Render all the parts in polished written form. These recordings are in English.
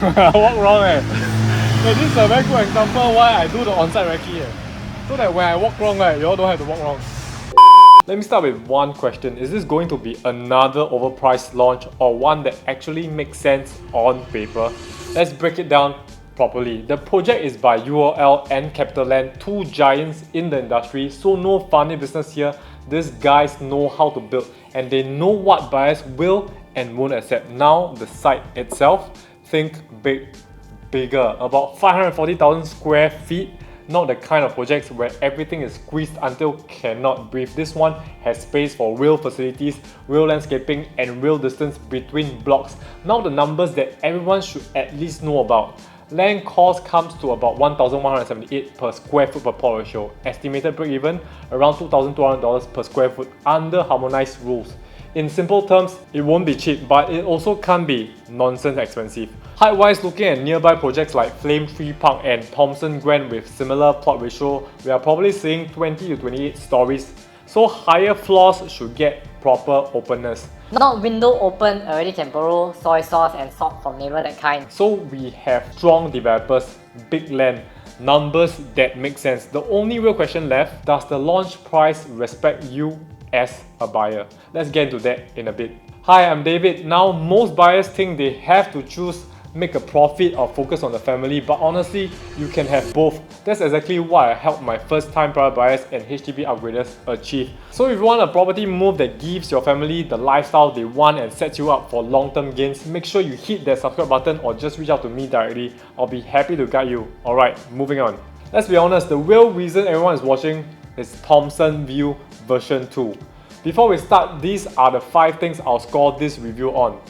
I walk wrong this is a very good example why I do the on-site recce so that when I walk wrong you all don't have to walk wrong. Let me start with one question. Is this going to be another overpriced launch or one that actually makes sense on paper? Let's break it down properly. The project is by UOL and CapitaLand, two giants in the industry, so no funny business here. These guys know how to build and they know what buyers will and won't accept. Now the site itself, think bigger, about 540,000 square feet. Not the kind of projects where everything is squeezed until cannot breathe. This one has space for real facilities, real landscaping and real distance between blocks. Now the numbers that everyone should at least know about. Land cost comes to about 1,178 per square foot per plot ratio. Estimated break-even around $2,200 per square foot under harmonized rules. In simple terms, it won't be cheap, but it also can't be nonsense expensive. Height-wise, looking at nearby projects like Flame Tree Park and Thomson Grand with similar plot ratio, we are probably seeing 20 to 28 stories. So higher floors should get proper openness. Not window open, already can borrow soy sauce and salt from neighbor, that kind. So we have strong developers, big land, numbers that make sense. The only real question left, does the launch price respect you as a buyer? Let's get into that in a bit. Hi, I'm David. Now, most buyers think they have to choose make a profit or focus on the family, but honestly, you can have both. That's exactly what I helped my first-time private buyers and HDB upgraders achieve. So if you want a property move that gives your family the lifestyle they want and sets you up for long-term gains, make sure you hit that subscribe button or just reach out to me directly. I'll be happy to guide you. Alright, moving on. Let's be honest, the real reason everyone is watching is Thomson View version 2. Before we start, these are the 5 things I'll score this review on.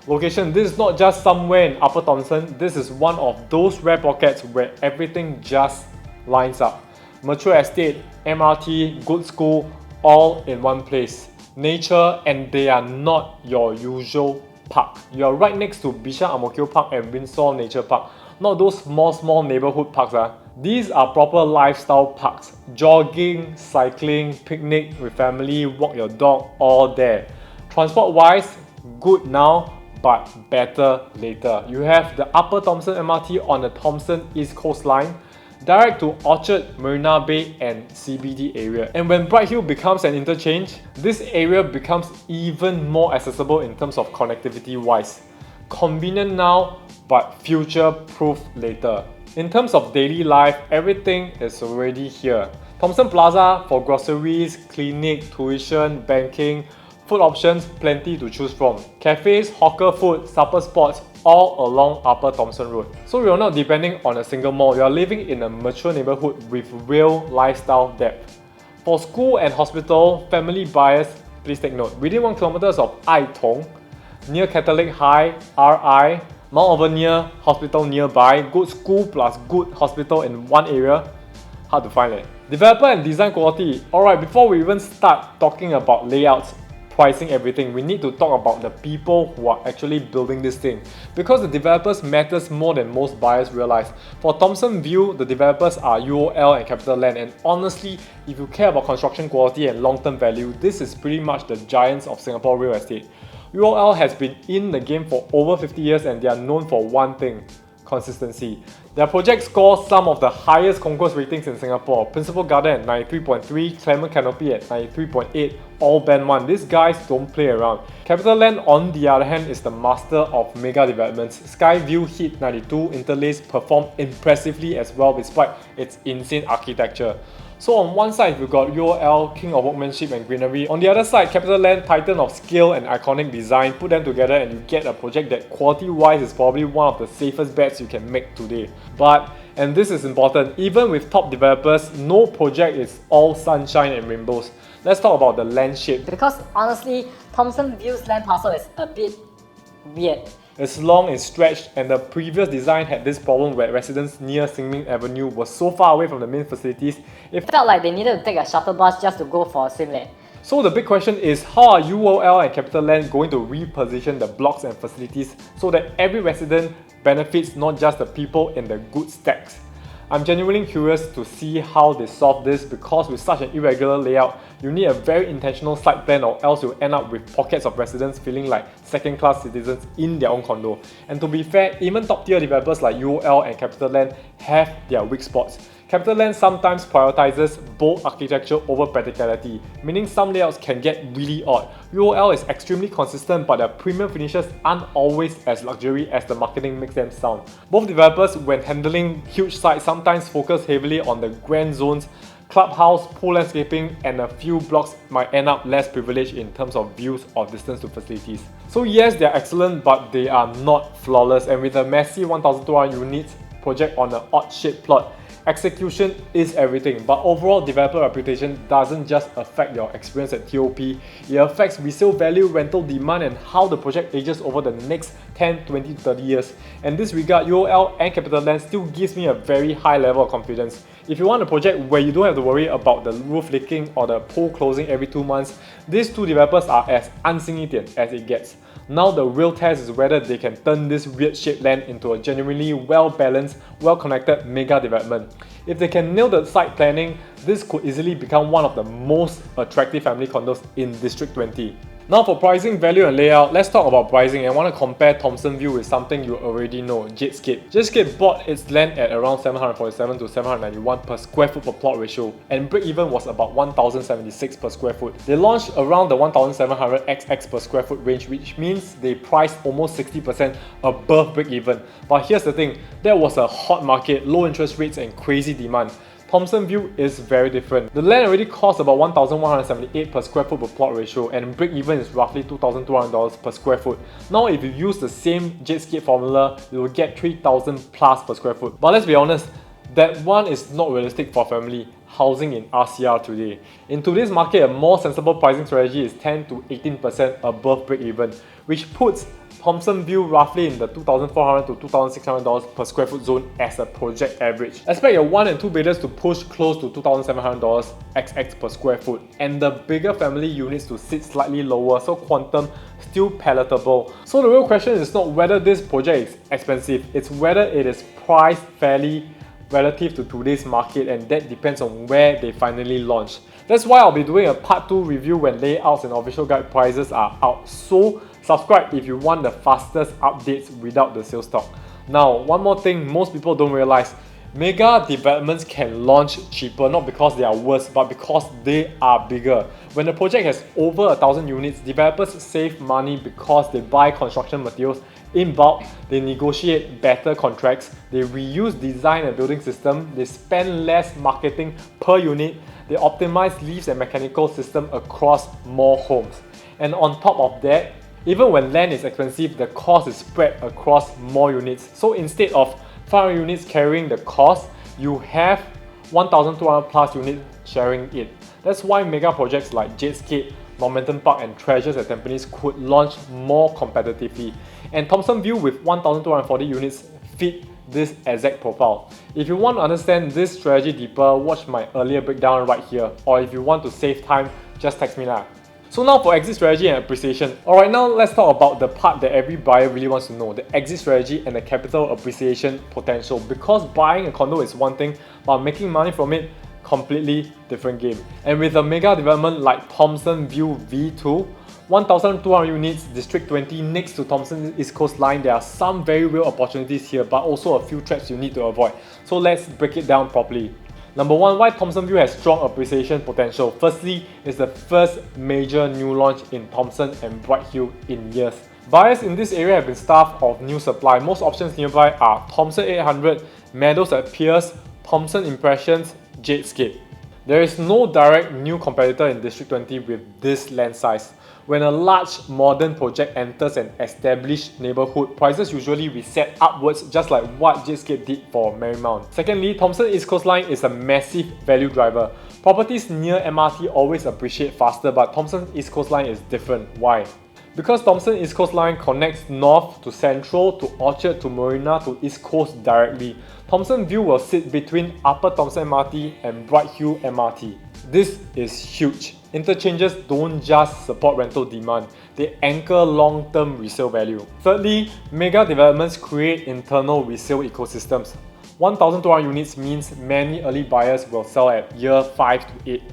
Location. This is not just somewhere in Upper Thomson, this is one of those rare pockets where everything just lines up. Mature estate, MRT, good school, all in one place. Nature, and they are not your usual park. You are right next to Bishan Ang Mo Kio Park and Windsor Nature Park. Not those small neighborhood parks. These are proper lifestyle parks. Jogging, cycling, picnic with family, walk your dog, all there. Transport wise, good now, but better later. You have the Upper Thomson MRT on the Thomson East Coast Line, direct to Orchard, Marina Bay and CBD area. And when Bright Hill becomes an interchange, this area becomes even more accessible in terms of connectivity wise. Convenient now, but future-proof later. In terms of daily life, everything is already here. Thomson Plaza for groceries, clinic, tuition, banking, food options, plenty to choose from. Cafes, hawker food, supper spots, all along Upper Thomson Road. So you're not depending on a single mall, you're living in a mature neighborhood with real lifestyle depth. For school and hospital, family buyers, please take note. Within 1 km of Ai Tong, near Catholic High, RI, Mount Alvernia Hospital nearby, good school plus good hospital in one area, hard to find it. Developer and design quality. Alright, before we even start talking about layouts, pricing, everything, we need to talk about the people who are actually building this thing, because the developers matters more than most buyers realize. For Thomson View, the developers are UOL and CapitaLand, and honestly, if you care about construction quality and long-term value, this is pretty much the giants of Singapore real estate. UOL has been in the game for over 50 years and they are known for one thing: consistency. Their projects score some of the highest concourse ratings in Singapore. Principal Garden at 93.3, Clement Canopy at 93.8, all band 1. These guys don't play around. CapitaLand, on the other hand, is the master of mega developments. Skyview hit 92, Interlace performed impressively as well despite its insane architecture. So on one side, we've got UOL, king of workmanship and greenery. On the other side, CapitaLand, titan of scale and iconic design. Put them together and you get a project that quality-wise is probably one of the safest bets you can make today. But, and this is important, even with top developers, no project is all sunshine and rainbows. Let's talk about the land shape. Because honestly, Thomson View's land parcel is a bit weird. It's long and stretched, and the previous design had this problem where residents near Xinmin Avenue were so far away from the main facilities, it felt like they needed to take a shuttle bus just to go for a swim lane. So the big question is, how are UOL and CapitaLand going to reposition the blocks and facilities so that every resident benefits, not just the people in the good stacks? I'm genuinely curious to see how they solve this because with such an irregular layout, you need a very intentional site plan or else you'll end up with pockets of residents feeling like second-class citizens in their own condo. And to be fair, even top-tier developers like UOL and CapitaLand have their weak spots. CapitaLand sometimes prioritizes bold architecture over practicality, meaning some layouts can get really odd. UOL is extremely consistent, but their premium finishes aren't always as luxury as the marketing makes them sound. Both developers, when handling huge sites, sometimes focus heavily on the grand zones. Clubhouse, pool landscaping, and a few blocks might end up less privileged in terms of views or distance to facilities. So yes, they are excellent, but they are not flawless, and with a messy 1,200 units project on an odd-shaped plot, execution is everything, but overall developer reputation doesn't just affect your experience at TOP, it affects resale value, rental demand, and how the project ages over the next 10, 20, 30 years. In this regard, UOL and CapitaLand still gives me a very high level of confidence. If you want a project where you don't have to worry about the roof leaking or the pool closing every 2 months, these two developers are as unsingitian as it gets. Now the real test is whether they can turn this weird shaped land into a genuinely well-balanced, well-connected mega development. If they can nail the site planning, this could easily become one of the most attractive family condos in District 20. Now for pricing, value and layout, let's talk about pricing. I want to compare Thomson View with something you already know, Jadescape. Jadescape bought its land at around 747 to 791 per square foot per plot ratio, and break-even was about 1,076 per square foot. They launched around the 1,700 XX per square foot range, which means they priced almost 60% above break-even. But here's the thing, that was a hot market, low interest rates and crazy demand. Thomson View is very different. The land already costs about 1,178 per square foot per plot ratio, and break-even is roughly $2,200 per square foot. Now if you use the same Jadescape formula, you will get 3,000 plus per square foot. But let's be honest, that one is not realistic for family housing in RCR today. In today's market, a more sensible pricing strategy is 10 to 18% above break-even, which puts Thomson View roughly in the $2,400 to $2,600 per square foot zone as a project average. Expect your 1 and 2 bedrooms to push close to $2,700 XX per square foot, and the bigger family units to sit slightly lower, so quantum still palatable. So the real question is not whether this project is expensive, it's whether it is priced fairly relative to today's market, and that depends on where they finally launch. That's why I'll be doing a part 2 review when layouts and official guide prices are out. So subscribe if you want the fastest updates without the sales talk. Now, one more thing most people don't realize. Mega developments can launch cheaper not because they are worse, but because they are bigger. When a project has over 1,000 units, developers save money because they buy construction materials in bulk, they negotiate better contracts, they reuse design and building system, they spend less marketing per unit, they optimize lifts and mechanical system across more homes. And on top of that, even when land is expensive, the cost is spread across more units. So instead of 500 units carrying the cost, you have 1,200 plus units sharing it. That's why mega projects like Jadescape, Momentum Park and Treasures at Tampines could launch more competitively. And Thomson View with 1,240 units fit this exact profile. If you want to understand this strategy deeper, watch my earlier breakdown right here. Or if you want to save time, just text me now. So now for exit strategy and appreciation. Alright, now let's talk about the part that every buyer really wants to know, the exit strategy and the capital appreciation potential. Because buying a condo is one thing, but making money from it, completely different game. And with a mega development like Thomson View V2, 1,200 units, District 20 next to Thomson East Coast Line, there are some very real opportunities here, but also a few traps you need to avoid. So let's break it down properly. Number one, why Thomson View has strong appreciation potential. Firstly, it's the first major new launch in Thomson and Bright Hill in years. Buyers in this area have been starved of new supply. Most options nearby are Thomson 800, Meadows at Pierce, Thomson Impressions, Jadescape. There is no direct new competitor in District 20 with this land size. When a large modern project enters an established neighbourhood, prices usually reset upwards just like what Jadescape did for Marymount. Secondly, Thomson East Coast Line is a massive value driver. Properties near MRT always appreciate faster, but Thomson East Coast Line is different. Why? Because Thomson East Coast Line connects north to Central, to Orchard, to Marina, to East Coast directly. Thomson View will sit between Upper Thomson MRT and Bright Hill MRT. This is huge. Interchanges don't just support rental demand, they anchor long-term resale value. Thirdly, mega developments create internal resale ecosystems. 1,200 units means many early buyers will sell at year 5 to 8.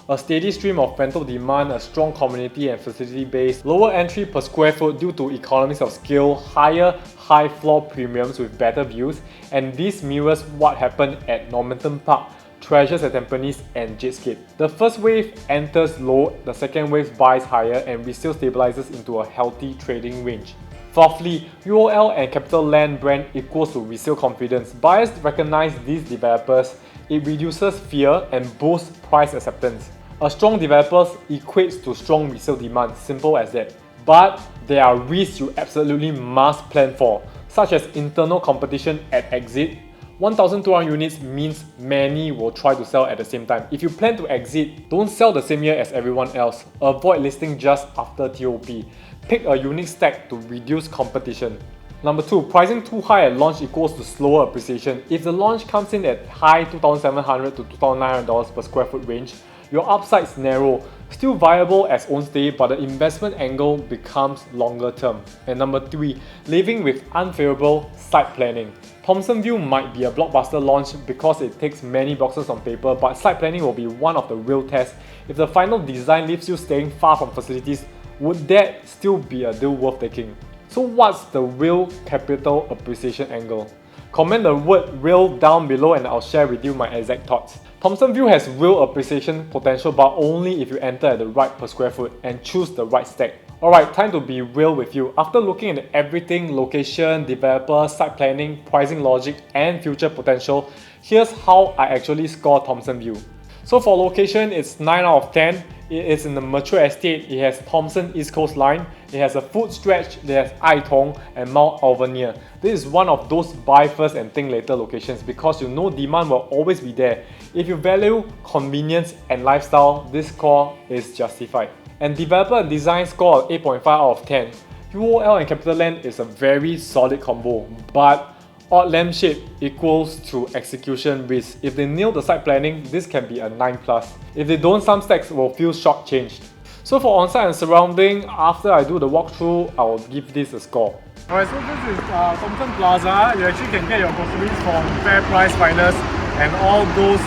A steady stream of rental demand, a strong community and facility base, lower entry per square foot due to economies of scale, higher high floor premiums with better views, and this mirrors what happened at Normanton Park, Treasures at Tampines and Jadescape. The first wave enters low, the second wave buys higher, and resale stabilizes into a healthy trading range. Fourthly, UOL and CapitaLand brand equals to resale confidence. Buyers recognize these developers, it reduces fear and boosts price acceptance. A strong developer equates to strong resale demand, simple as that. But there are risks you absolutely must plan for, such as internal competition at exit. 1,200 units means many will try to sell at the same time. If you plan to exit, don't sell the same year as everyone else. Avoid listing just after TOP. Pick a unique stack to reduce competition. Number 2, pricing too high at launch equals to slower appreciation. If the launch comes in at high $2,700 to $2,900 per square foot range, your upsides narrow, still viable as own stay, but the investment angle becomes longer term. And number 3, living with unfavorable site planning. Thomson View might be a blockbuster launch because it takes many boxes on paper, but site planning will be one of the real tests. If the final design leaves you staying far from facilities, would that still be a deal worth taking? So what's the real capital appreciation angle? Comment the word real down below and I'll share with you my exact thoughts. Thomson View has real appreciation potential, but only if you enter at the right per square foot and choose the right stack. Alright, time to be real with you. After looking at everything, location, developer, site planning, pricing logic and future potential, here's how I actually score Thomson View. So for location, it's 9 out of 10. It is in the mature estate, it has Thomson East Coast Line, it has a foot stretch, it has Ai Tong and Mount Alvernia. This is one of those buy first and think later locations because you know demand will always be there. If you value convenience and lifestyle, this score is justified. And developer and design score of 8.5 out of 10. UOL and CapitaLand is a very solid combo, but odd lampshade equals to execution risk. If they nail the site planning, this can be a 9+. If they don't, some stacks will feel shortchanged. So for on-site and surrounding, after I do the walkthrough, I'll give this a score. Alright, so this is Thomson Plaza. You actually can get your groceries from Fair Price Finest and all those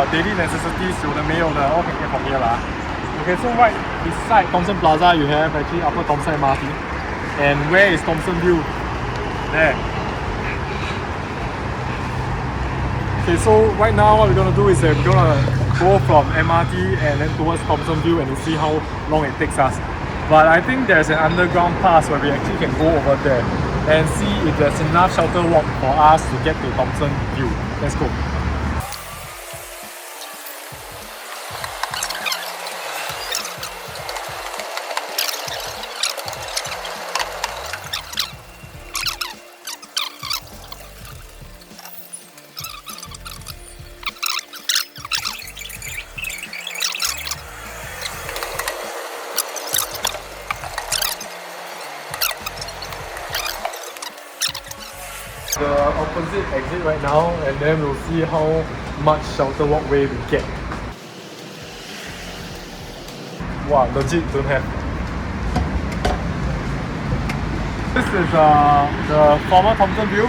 daily necessities 有的没有的 all can get from here lah. Okay, so right beside Thomson Plaza, you have actually Upper Thomson MRT. And where is Thomson View? There. Okay, so right now what we're gonna do is we're gonna go from MRT and then towards Thomson View and see how long it takes us. But I think there's an underground pass where we actually can go over there and see if there's enough shelter walk for us to get to Thomson View. Let's go. The opposite exit right now, and then we'll see how much shelter walkway we get. Wow, legit don't have. This is the former Thomson View.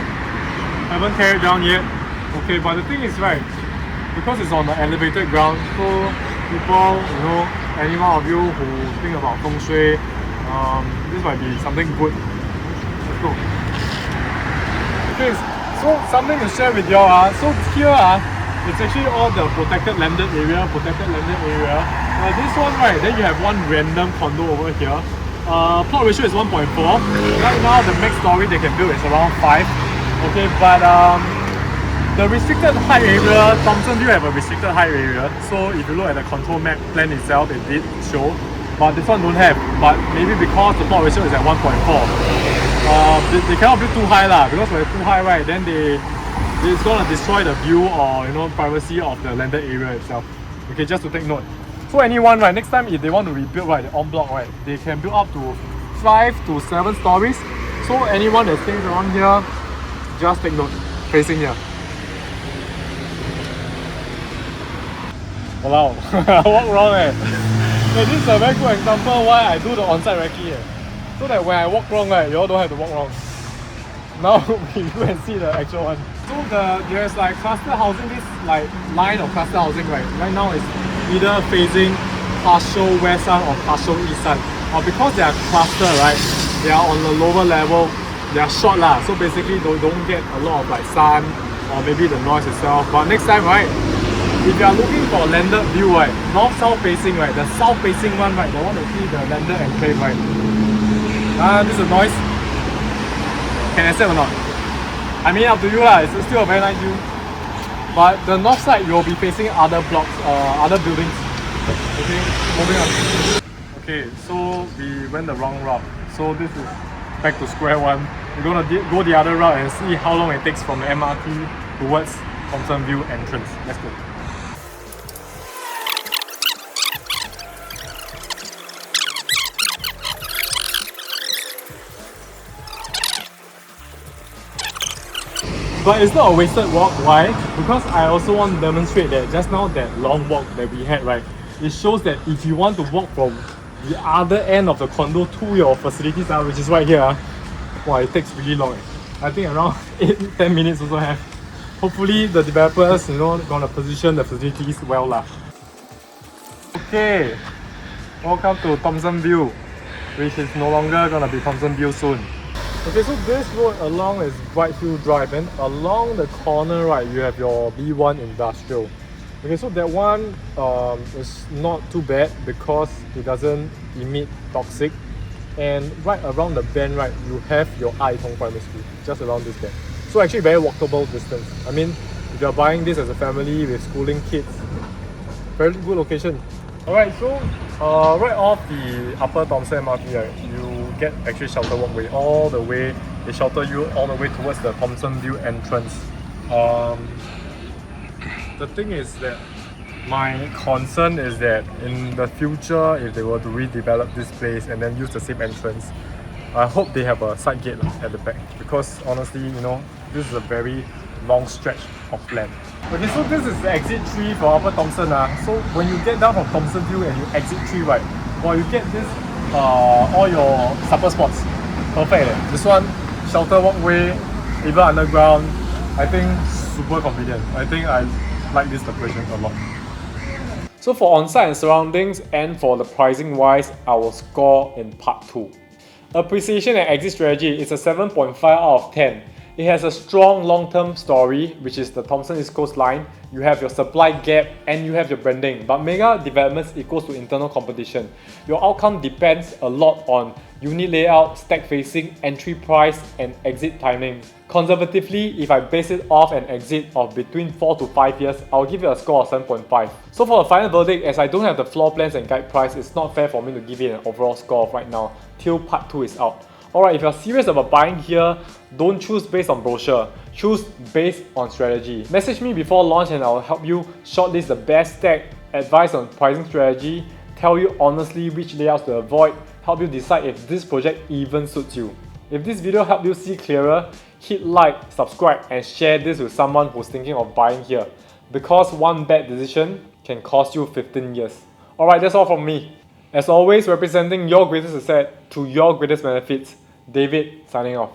Haven't tear it down yet. Okay, but the thing is right, because it's on the elevated ground, so people, you know, any one of you who think about feng shui, this might be something good. Let's go. Okay, so something to share with y'all. So here, it's actually all the protected landed area. This one, right, then you have one random condo over here. Plot ratio is 1.4. Right now, the max story they can build is around 5. Okay, but the restricted height area, Thomson View have a restricted height area. So if you look at the control map plan itself, it did show. But this one don't have. But maybe because the plot ratio is at 1.4. They cannot build too high lah, because when it's too high, right, then it's gonna destroy the view or, you know, privacy of the landed area itself. Okay, just to take note. So anyone, right, next time if they want to rebuild, right, the en bloc, right, they can build up to 5 to 7 stories. So anyone that stays around here, just take note, facing here. Wow, I walk wrong Hey, this is a very good example why I do the on-site recce So that when I walk wrong, right, you all don't have to walk wrong. Now we go and see the actual one. So there's like cluster housing, this like line of cluster housing right now is either facing partial west sun or partial east sun. Or because they are cluster, right, they are on the lower level, they are short lah. So basically they don't get a lot of like sun or maybe the noise itself. But next time, right, if you are looking for a landed view, right, north-south facing, right, the south facing one, right, the one that see the landed enclave, right. This is noise. Can accept or not? I mean, up to you lah. It's still a very nice view. But the north side will be facing other blocks, other buildings. Okay, moving on. Okay, so we went the wrong route. So this is back to square one. We're gonna go the other route and see how long it takes from the MRT towards Thomson View entrance. Let's go. But it's not a wasted walk. Why? Because I also want to demonstrate that just now that long walk that we had, right, it shows that if you want to walk from the other end of the condo to your facilities, which is right here, wow, it takes really long. I think around 8-10 minutes also have. Hopefully the developers, gonna position the facilities well lah. Okay, welcome to Thomson View, which is no longer gonna be Thomson View soon. Okay, so this road along is Brightview Drive, and along the corner, right, you have your B1 Industrial. Okay, so that one is not too bad because it doesn't emit toxic. And right around the bend, right, you have your Ai Tong Primary School, just around this bend. So actually very walkable distance. I mean, if you're buying this as a family with schooling kids, very good location. Alright, so right off the Upper Thomson MRT, right, you get actually shelter walkway all the way. They shelter you all the way towards the Thomson View entrance. The thing is that my concern is that in the future, if they were to redevelop this place and then use the same entrance, I hope they have a side gate at the back, because honestly, this is a very long stretch of land. Okay, so this is the exit 3 for Upper Thomson. So when you get down from Thomson View and you exit 3, right, well, you get this all your supper spots. Perfect. This one, shelter walkway, even underground. I think super convenient. I think I like this location a lot. So for on-site and surroundings and for the pricing wise, I will score in part 2. Appreciation and exit strategy is a 7.5 out of 10. It has a strong long-term story, which is the Thomson East Coast line. You have your supply gap and you have your branding. But mega developments equals to internal competition. Your outcome depends a lot on unit layout, stack facing, entry price, and exit timing. Conservatively, if I base it off an exit of between 4 to 5 years, I'll give it a score of 7.5. So for the final verdict, as I don't have the floor plans and guide price, it's not fair for me to give it an overall score of right now, till part 2 is out. Alright, if you're serious about buying here, don't choose based on brochure, choose based on strategy. Message me before launch and I'll help you shortlist the best stack, advise on pricing strategy, tell you honestly which layouts to avoid, help you decide if this project even suits you. If this video helped you see clearer, hit like, subscribe and share this with someone who's thinking of buying here, because one bad decision can cost you 15 years. Alright, that's all from me. As always, representing your greatest asset to your greatest benefits, David signing off.